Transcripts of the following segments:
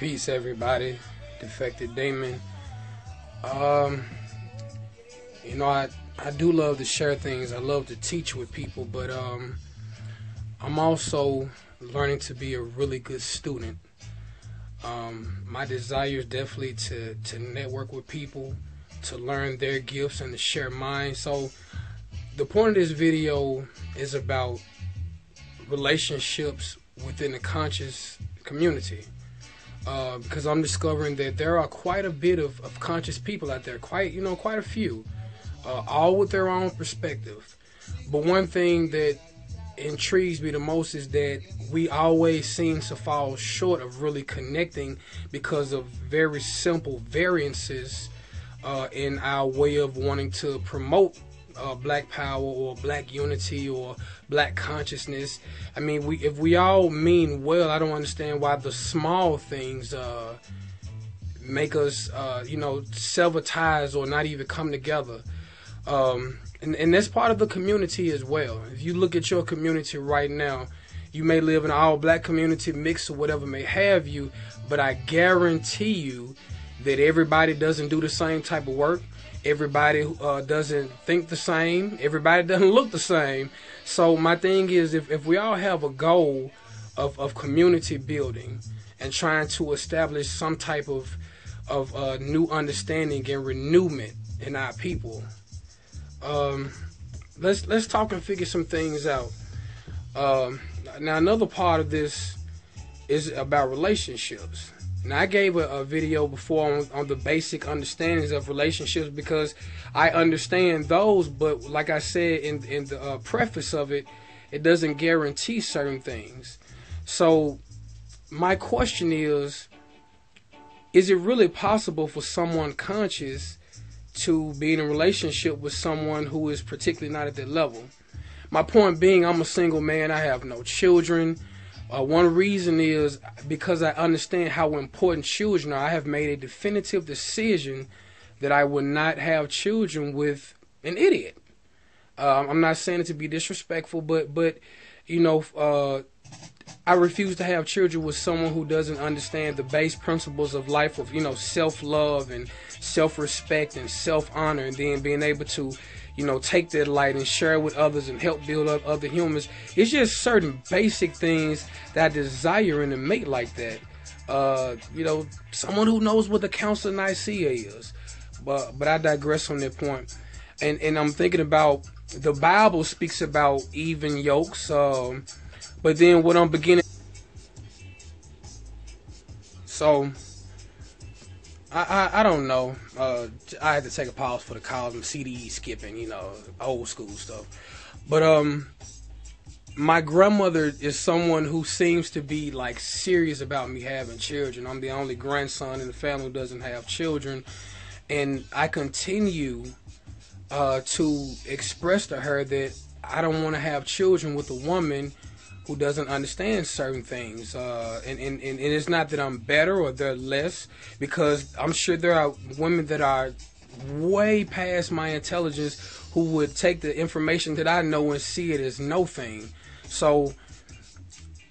Peace, everybody. Defected Damon. I do love to share things. I love to teach with people, but I'm also learning to be a really good student. My desire is definitely to network with people, to learn their gifts and to share mine. So the point of this video is about relationships within the conscious community. Because I'm discovering that there are quite a bit of conscious people out there, quite a few, all with their own perspective. But one thing that intrigues me the most is that we always seem to fall short of really connecting because of very simple variances in our way of wanting to promote black power or black unity or black consciousness. I mean, if we all mean well, I don't understand why the small things make us sever ties or not even come together. And that's part of the community as well. If you look at your community right now, you may live in an all-black community, mix or whatever may have you, but I guarantee you that everybody doesn't do the same type of work. Everybody doesn't think the same. Everybody doesn't look the same. So my thing is, if we all have a goal of community building and trying to establish some type of new understanding and renewment in our people, let's talk and figure some things out. Now another part of this is about relationships. Now, I gave a video before on the basic understandings of relationships because I understand those, but like I said in the preface of it, it doesn't guarantee certain things. So my question is it really possible for someone conscious to be in a relationship with someone who is particularly not at that level? My point being, I'm a single man. I have no children. One reason is because I understand how important children are. I have made a definitive decision that I will not have children with an idiot. I'm not saying it to be disrespectful, but I refuse to have children with someone who doesn't understand the base principles of life of self-love and self-respect and self-honor, and then being able to take that light and share it with others and help build up other humans. It's just certain basic things that I desire in a mate like that. Someone who knows what the Council of Nicaea is. But I digress on that point. And I'm thinking about the Bible speaks about even yokes. But then what I'm beginning. So I don't know. I had to take a pause for the calls and CD skipping, old school stuff. But my grandmother is someone who seems to be like serious about me having children. I'm the only grandson in the family who doesn't have children, and I continue to express to her that I don't want to have children with a woman who doesn't understand certain things, and it's not that I'm better or they're less, because I'm sure there are women that are way past my intelligence who would take the information that I know and see it as no thing. So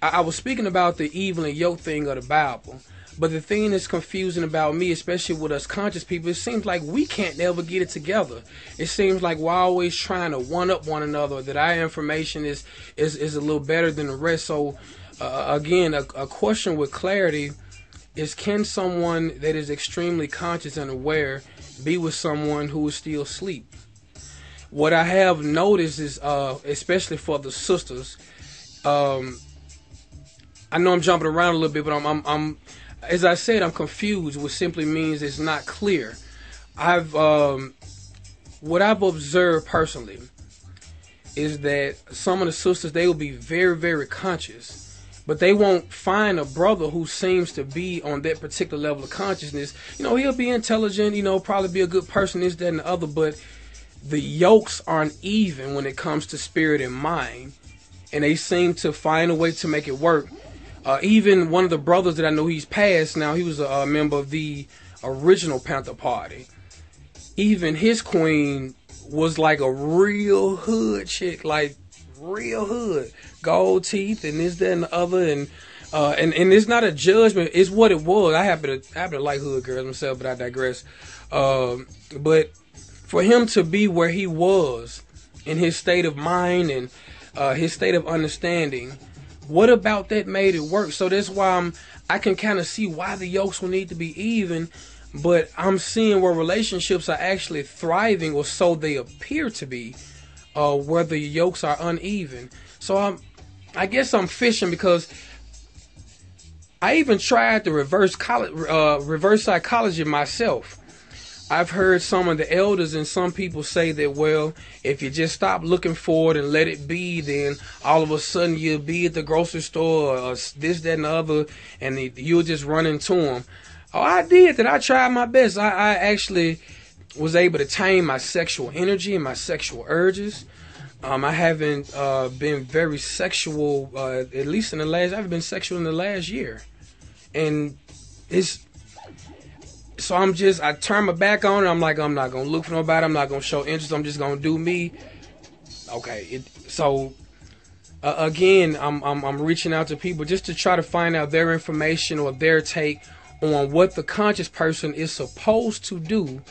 I was speaking about the evil and yoke thing of the Bible, but the thing that's confusing about me, especially with us conscious people, it seems like we can't ever get it together. It seems like we're always trying to one-up one another, that our information is a little better than the rest. So, again, a question with clarity is, can someone that is extremely conscious and aware be with someone who is still asleep? What I have noticed is, especially for the sisters, I know I'm jumping around a little bit, but I'm as I said, I'm confused, which simply means it's not clear. What I've observed personally is that some of the sisters, they will be very, very conscious, but they won't find a brother who seems to be on that particular level of consciousness. He'll be intelligent, probably be a good person, this, that, and the other, but the yokes aren't even when it comes to spirit and mind, and they seem to find a way to make it work. Even one of the brothers that I know, he's passed now, he was a member of the original Panther Party. Even his queen was like a real hood chick, like real hood. Gold teeth and this, that, and the other. And it's not a judgment. It's what it was. I happen to like hood girls myself, but I digress. But for him to be where he was in his state of mind and his state of understanding, what about that made it work? So that's why I can kind of see why the yokes will need to be even, but I'm seeing where relationships are actually thriving, or so they appear to be, where the yokes are uneven. So I guess I'm fishing, because I even tried the reverse psychology myself. I've heard some of the elders and some people say that, well, if you just stop looking for it and let it be, then all of a sudden you'll be at the grocery store or this, that, and the other, and you'll just run into them. Oh, I did that. I tried my best. I actually was able to tame my sexual energy and my sexual urges. I haven't been very sexual, at least I haven't been sexual in the last year. And so I turn my back on it. I'm like, I'm not going to look for nobody. I'm not going to show interest. I'm just going to do me. Okay. Again, I'm reaching out to people just to try to find out their information or their take on what the conscious person is supposed to do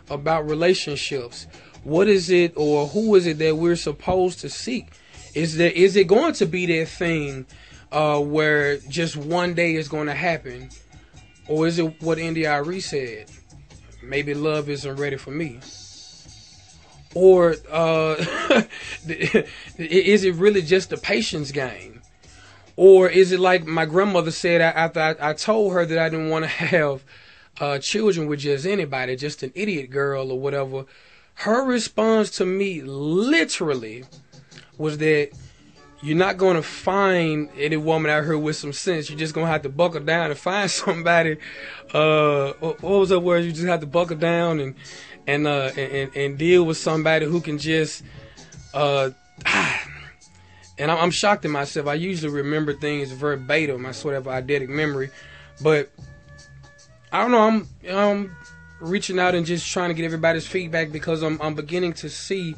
about relationships. What is it, or who is it that we're supposed to seek? Is it going to be that thing where just one day is going to happen? Or is it what India.Arie said? Maybe love isn't ready for me. Or is it really just a patience game? Or is it like my grandmother said after I told her that I didn't want to have children with just anybody, just an idiot girl or whatever? Her response to me literally was that you're not going to find any woman out here with some sense. You're just going to have to buckle down and find somebody. What was that word? You just have to buckle down and deal with somebody who can just... And I'm shocked at myself. I usually remember things verbatim. I sort of have eidetic memory. But I don't know. I'm reaching out and just trying to get everybody's feedback, because I'm beginning to see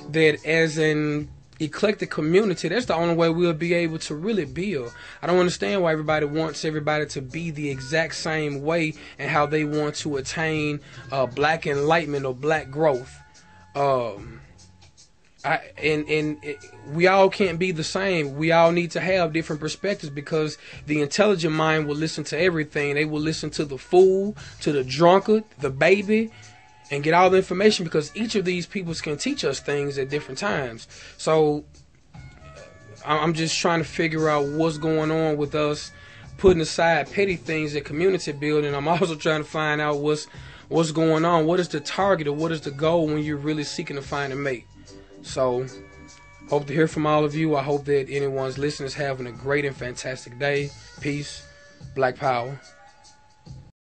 that as an eclectic community, that's the only way we'll be able to really build. I don't understand why everybody wants everybody to be the exact same way and how they want to attain black enlightenment or black growth. We all can't be the same. We all need to have different perspectives, because the intelligent mind will listen to everything. They will listen to the fool, to the drunkard, the baby, and get all the information, because each of these people can teach us things at different times. So I'm just trying to figure out what's going on with us putting aside petty things at community building. I'm also trying to find out what's going on. What is the target, or what is the goal when you're really seeking to find a mate? So hope to hear from all of you. I hope that anyone's listeners having a great and fantastic day. Peace. Black Power.